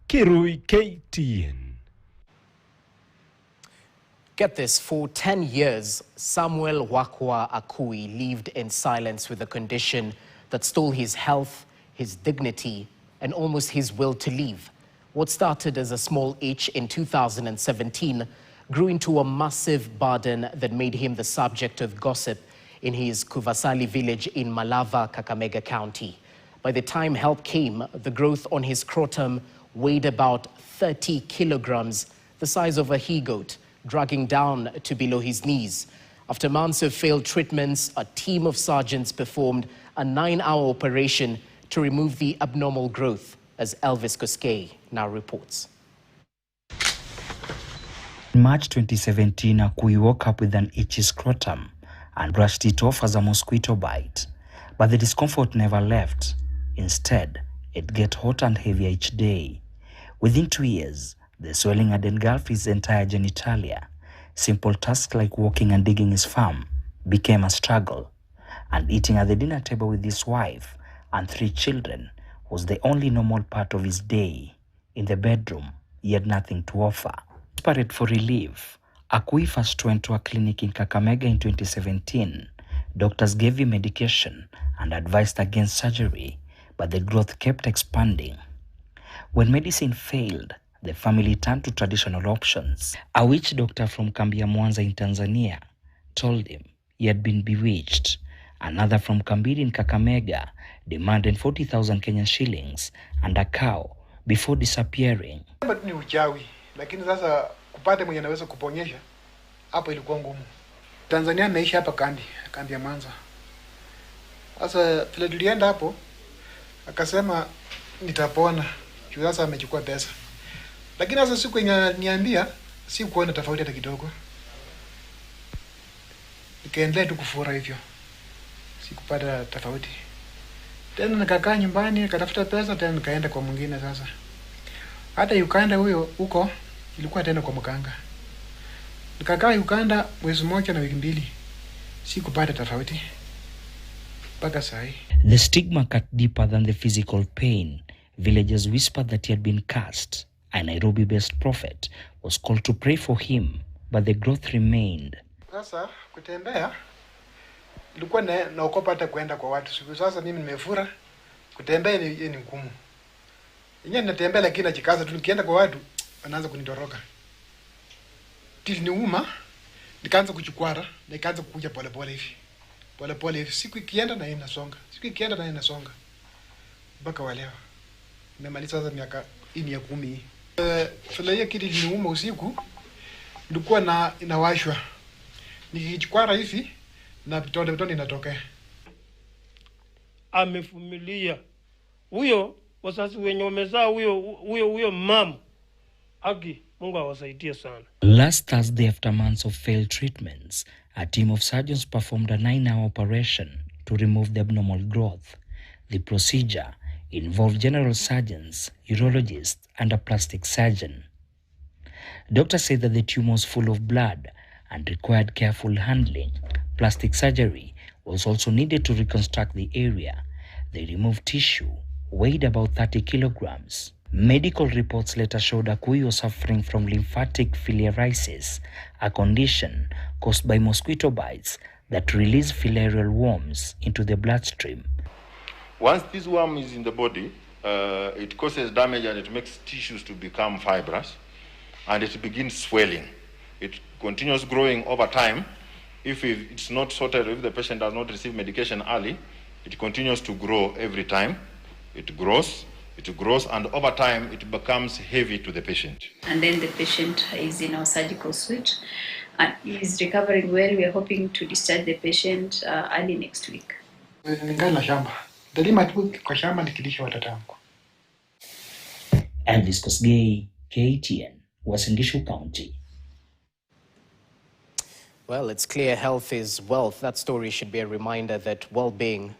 Kirui KTN. Get this, for 10 years, Samuel Wakwa Akui lived in silence with a condition that stole his health, his dignity, and almost his will to live. What started as a small itch in 2017 grew into a massive burden that made him the subject of gossip in his Kuvasali village in Malava, Kakamega County. By the time help came, the growth on his scrotum weighed about 30 kilograms, the size of a he-goat, dragging down to below his knees. After months of failed treatments, a team of surgeons performed a 9-hour operation to remove the abnormal growth, as Elvis Koskei now reports. In March 2017, Akui woke up with an itchy scrotum and brushed it off as a mosquito bite. But the discomfort never left. Instead, it got hotter and heavier each day. Within 2 years, the swelling had engulfed his entire genitalia. Simple tasks like walking and digging his farm became a struggle. And eating at the dinner table with his wife and 3 children was the only normal part of his day. In the bedroom, he had nothing to offer. Desperate for relief, Akui first went to a clinic in Kakamega in 2017. Doctors gave him medication and advised against surgery, but the growth kept expanding. When medicine failed, the family turned to traditional options. A witch doctor from Kambia Mwanza in Tanzania told him he had been bewitched. Another from Kambiri in Kakamega demanded 40,000 Kenyan shillings and a cow before disappearing. But ni uchawi, lakini sasa kupata mwenye anaweza kuponyesha hapo ilikuwa ngumu. Tanzania ameishi hapa kambi ya Mwanza. Sasa vile tulienda hapo akasema nitapona. Sasa amechukua pesa. Lakini sasa siku niambia si kuona tofauti hata kidogo. Nikaendelea tu kufura hivyo. Sikupata tofauti. Tena nikakaa nyumbani, nikatafuta pesa, tena nikaenda kwa mwingine sasa. Hata Uganda huko ilikuwa tena kwa mkanga. Nikakaa Uganda mwezi mmoja na wiki mbili. Sikupata tofauti. Mpaka saa hii. The stigma cut deeper than the physical pain. Villagers whispered that he had been cursed. A Nairobi-based prophet was called to pray for him, but the growth remained. Sasa kutembea nilikuwa naogopa hata kwenda kwa watu. Sasa mimi nimefura, kutembea ni ngumu. Yenyewe natembea lakini najikaza tu, nikienda kwa watu wanaanza kunitoroka. Tiliniuma, nikaanza kuchukwara, nikaanza kukuja pole hivi. Pole hivi, siku ikienda na inasonga. Siku ikienda na inasonga. Mpaka wa leo. Nimemaliza sasa miaka hii ya 10. Fulaia kitu iliniuma usiku, nilikuwa inawashwa. Nikichukwara hivi na vitonde inatokea. Amevumilia. Huyo wazazi wenye wamezaa huyo mama. Aki, Mungu awasaidie sana. Last Thursday, after months of failed treatments, a team of surgeons performed a 9-hour operation to remove the abnormal growth. The procedure involved general surgeons, urologists, and a plastic surgeon. Doctors said that the tumor was full of blood and required careful handling. Plastic surgery was also needed to reconstruct the area. They removed tissue, weighed about 30 kilograms. Medical reports later showed Akui was suffering from lymphatic filariasis, a condition caused by mosquito bites that release filarial worms into the bloodstream. Once this worm is in the body, it causes damage and it makes tissues to become fibrous and it begins swelling. It continues growing over time. If it's not sorted, if the patient does not receive medication early, it continues to grow every time. It grows, and over time it becomes heavy to the patient. And then the patient is in our surgical suite and is recovering well. We are hoping to discharge the patient early next week. Elvis Koskei, KTN, Uasin County. Well, it's clear health is wealth. That story should be a reminder that well-being